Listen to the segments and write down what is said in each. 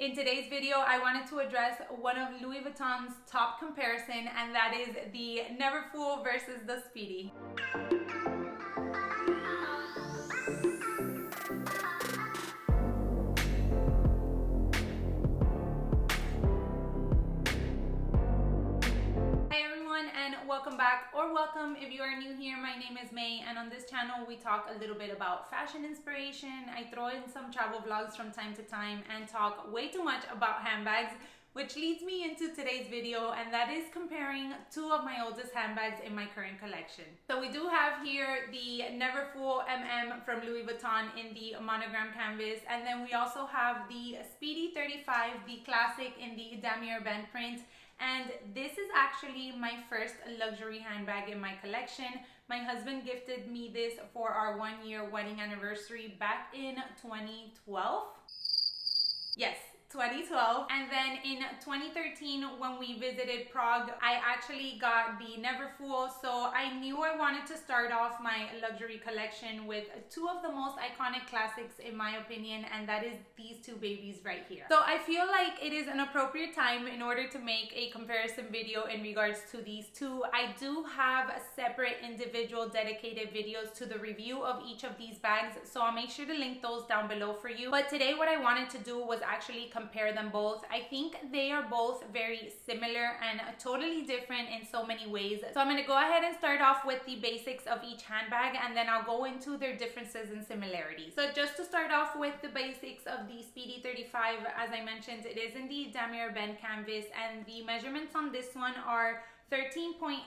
In today's video, I wanted to address one of Louis Vuitton's top comparison, and that is the Neverfull versus the Speedy. Welcome back, or welcome if you are new here. My name is May, and on this channel we talk a little bit about fashion inspiration. I throw in some travel vlogs from time to time and talk way too much about handbags, which leads me into today's video, and that is comparing two of my oldest handbags in my current collection. So we do have here the Neverfull from Louis Vuitton in the monogram canvas, and then we also have the Speedy 35, the classic in the damier band print. And this is actually my first luxury handbag in my collection. My husband gifted me this for our 1-year wedding anniversary back in 2012. Yes, 2012. And then in 2013, when we visited Prague, I actually got the Neverfull. So I knew I wanted to start off my luxury collection with two of the most iconic classics in my opinion, and that is these two babies right here. So I feel like it is an appropriate time in order to make a comparison video in regards to these two. I do have separate individual dedicated videos to the review of each of these bags, so I'll make sure to link those down below for you. But today what I wanted to do was actually compare them both. I think they are both very similar and totally different in so many ways. So I'm going to go ahead and start off with the basics of each handbag, and then I'll go into their differences and similarities. So just to start off with the basics of the Speedy 35, as I mentioned, it is in the damier band canvas, and the measurements on this one are 13.18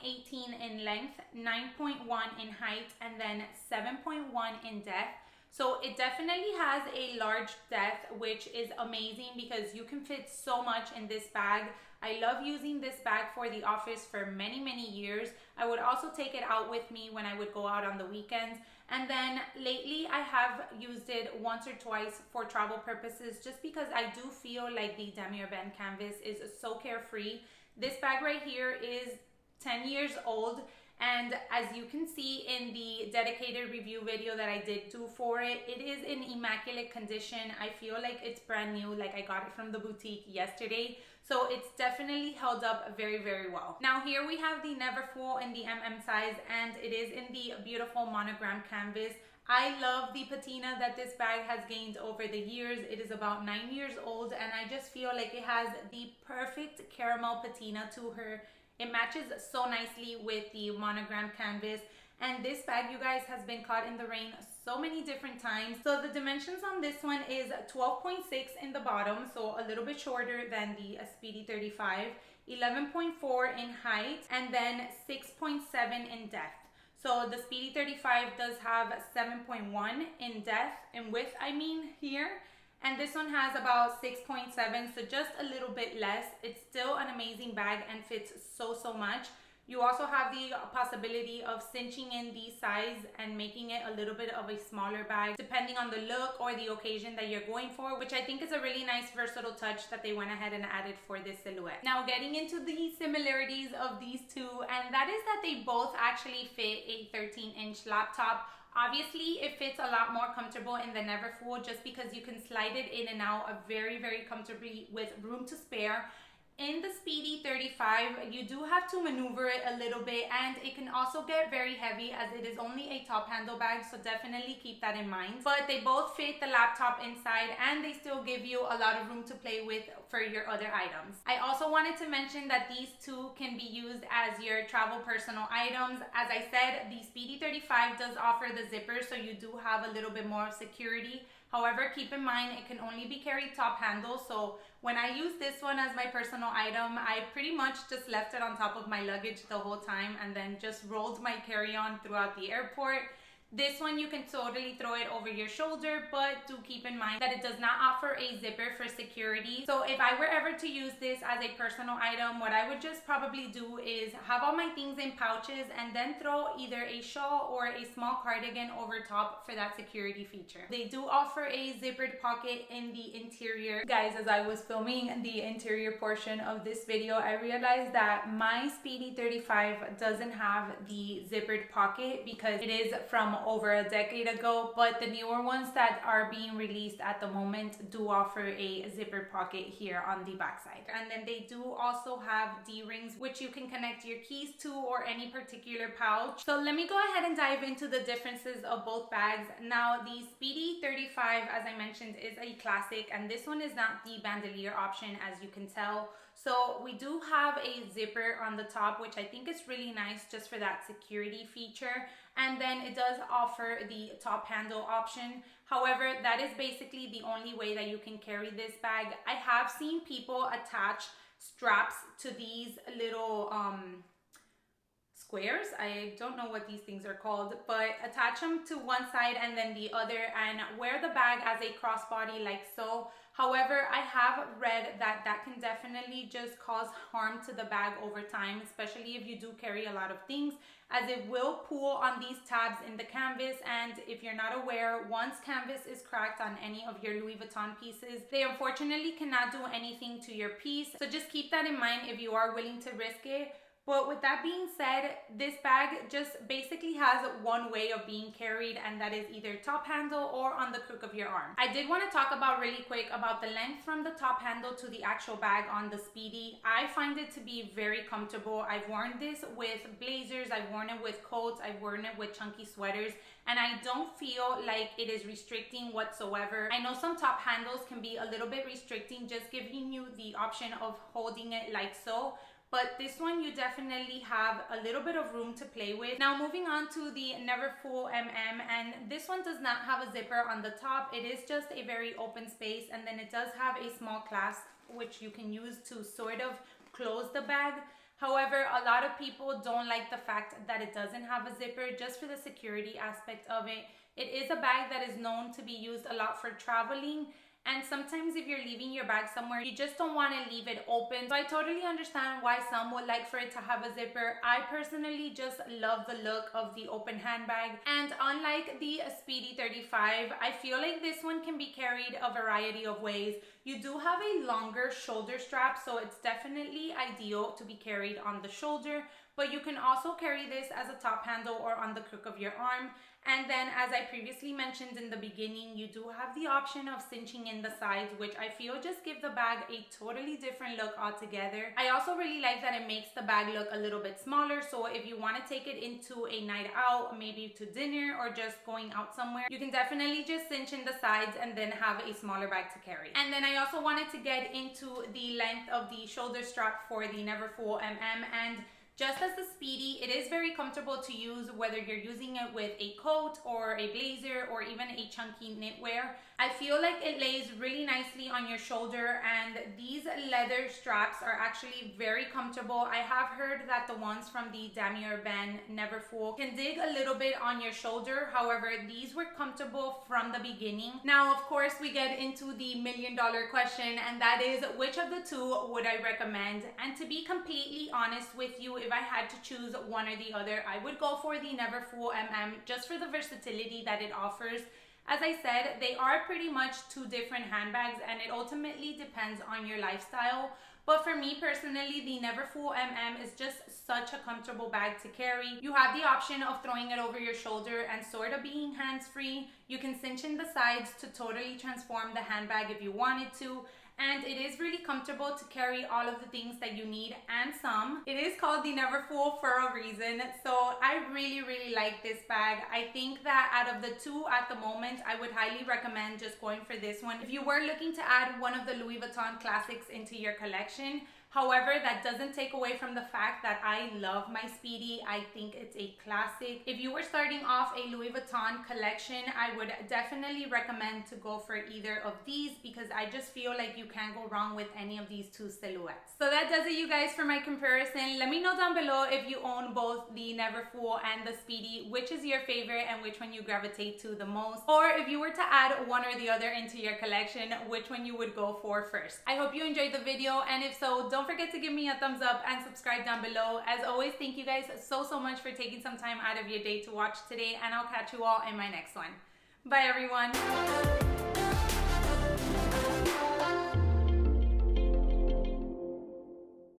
in length, 9.1 in height, and then 7.1 in depth. So it definitely has a large depth, which is amazing because you can fit so much in this bag. I love using this bag for the office for many years. I would also take it out with me when I would go out on the weekends. And then lately I have used it once or twice for travel purposes, just because I do feel like the damier band canvas is so carefree. This bag right here is 10 years old. And as you can see in the dedicated review video that I did do for it, it is in immaculate condition. I feel like it's brand new, like I got it from the boutique yesterday. So it's definitely held up very well. Now here we have the Neverfull in the size, and it is in the beautiful monogram canvas. I love the patina that this bag has gained over the years. It is about 9 years old, and I just feel like it has the perfect caramel patina to her. It matches so nicely with the monogram canvas, and this bag, you guys, has been caught in the rain so many different times. So the dimensions on this one is 12.6 in the bottom, so a little bit shorter than the Speedy 35, 11.4 in height, and then 6.7 in depth. So the Speedy 35 does have 7.1 in depth, in width I mean here. And this one has about 6.7, so just a little bit less. It's still an amazing bag and fits so much. You also have the possibility of cinching in the size and making it a little bit of a smaller bag, depending on the look or the occasion that you're going for, which I think is a really nice versatile touch that they went ahead and added for this silhouette. Now getting into the similarities of these two, and that is that they both actually fit a 13-inch laptop. Obviously, it fits a lot more comfortable in the Neverfull just because you can slide it in and out very comfortably with room to spare. In the Speedy 35, you do have to maneuver it a little bit, and it can also get very heavy as it is only a top handle bag, so definitely keep that in mind. But they both fit the laptop inside, and they still give you a lot of room to play with for your other items. I also wanted to mention that these two can be used as your travel personal items. As I said, the Speedy 35 does offer the zipper, so you do have a little bit more security. However, keep in mind it can only be carried top handle, so when I use this one as my personal item, I pretty much just left it on top of my luggage the whole time and then just rolled my carry-on throughout the airport. This one you can totally throw it over your shoulder, but do keep in mind that it does not offer a zipper for security. So if I were ever to use this as a personal item, what I would just probably do is have all my things in pouches and then throw either a shawl or a small cardigan over top for that security feature. They do offer a zippered pocket in the interior. Guys, as I was filming the interior portion of this video, I realized that my Speedy 35 doesn't have the zippered pocket because it is from over a decade ago, but the newer ones that are being released at the moment do offer a zipper pocket here on the backside. And then they do also have D-rings, which you can connect your keys to or any particular pouch. So let me go ahead and dive into the differences of both bags. Now, the Speedy 35, as I mentioned, is a classic, and this one is not the bandolier option, as you can tell. So we do have a zipper on the top, which I think is really nice just for that security feature. And then it does offer the top handle option. However, that is basically the only way that you can carry this bag. I have seen people attach straps to these little squares. I don't know what these things are called, but attach them to one side and then the other and wear the bag as a crossbody like so. However, I have read that that can definitely just cause harm to the bag over time, especially if you do carry a lot of things, as it will pull on these tabs in the canvas. And if you're not aware, once canvas is cracked on any of your Louis Vuitton pieces, they unfortunately cannot do anything to your piece. So just keep that in mind if you are willing to risk it. But with that being said, this bag just basically has one way of being carried, and that is either top handle or on the crook of your arm. I did want to talk about really quick about the length from the top handle to the actual bag on the Speedy. I find it to be very comfortable. I've worn this with blazers, I've worn it with coats, I've worn it with chunky sweaters, and I don't feel like it is restricting whatsoever. I know some top handles can be a little bit restricting, just giving you the option of holding it like so. But this one you definitely have a little bit of room to play with. Now moving on to the Neverfull and this one does not have a zipper on the top. It is just a very open space, and then it does have a small clasp which you can use to sort of close the bag. However, a lot of people don't like the fact that it doesn't have a zipper just for the security aspect of it. It is a bag that is known to be used a lot for traveling. And sometimes if you're leaving your bag somewhere, you just don't want to leave it open. So I totally understand why some would like for it to have a zipper. I personally just love the look of the open handbag. And unlike the Speedy 35, I feel like this one can be carried a variety of ways. You do have a longer shoulder strap, so it's definitely ideal to be carried on the shoulder. But you can also carry this as a top handle or on the crook of your arm. And then, as I previously mentioned in the beginning, you do have the option of cinching in the sides, which I feel just give the bag a totally different look altogether. I also really like that it makes the bag look a little bit smaller, so if you want to take it into a night out, maybe to dinner or just going out somewhere, you can definitely just cinch in the sides and then have a smaller bag to carry. And then I also wanted to get into the length of the shoulder strap for the Neverfull and just as the Speedy, it is very comfortable to use whether you're using it with a coat or a blazer or even a chunky knitwear. I feel like it lays really nicely on your shoulder, and these leather straps are actually very comfortable. I have heard that the ones from the Damier Ebene Neverfull can dig a little bit on your shoulder. However, these were comfortable from the beginning. Now, of course, we get into the million-dollar question, and that is, which of the two would I recommend? And to be completely honest with you, if I had to choose one or the other, I would go for the Neverfull just for the versatility that it offers. As I said, they are pretty much two different handbags, and it ultimately depends on your lifestyle. But for me personally, the Neverfull is just such a comfortable bag to carry. You have the option of throwing it over your shoulder and sort of being hands-free. You can cinch in the sides to totally transform the handbag if you wanted to. And it is really comfortable to carry all of the things that you need and some. It is called the Neverfull for a reason, so I really like this bag. I think that out of the two at the moment, I would highly recommend just going for this one if you were looking to add one of the Louis Vuitton classics into your collection. However, that doesn't take away from the fact that I love my Speedy. I think it's a classic. If you were starting off a Louis Vuitton collection, I would definitely recommend to go for either of these, because I just feel like you can't go wrong with any of these two silhouettes. So that does it, you guys, for my comparison. Let me know down below if you own both the Neverfull and the Speedy, which is your favorite and which one you gravitate to the most. Or if you were to add one or the other into your collection, which one you would go for first. I hope you enjoyed the video, and if so, don't forget to give me a thumbs up and subscribe down below. As always, thank you guys so much for taking some time out of your day to watch today, and I'll catch you all in my next one. Bye everyone.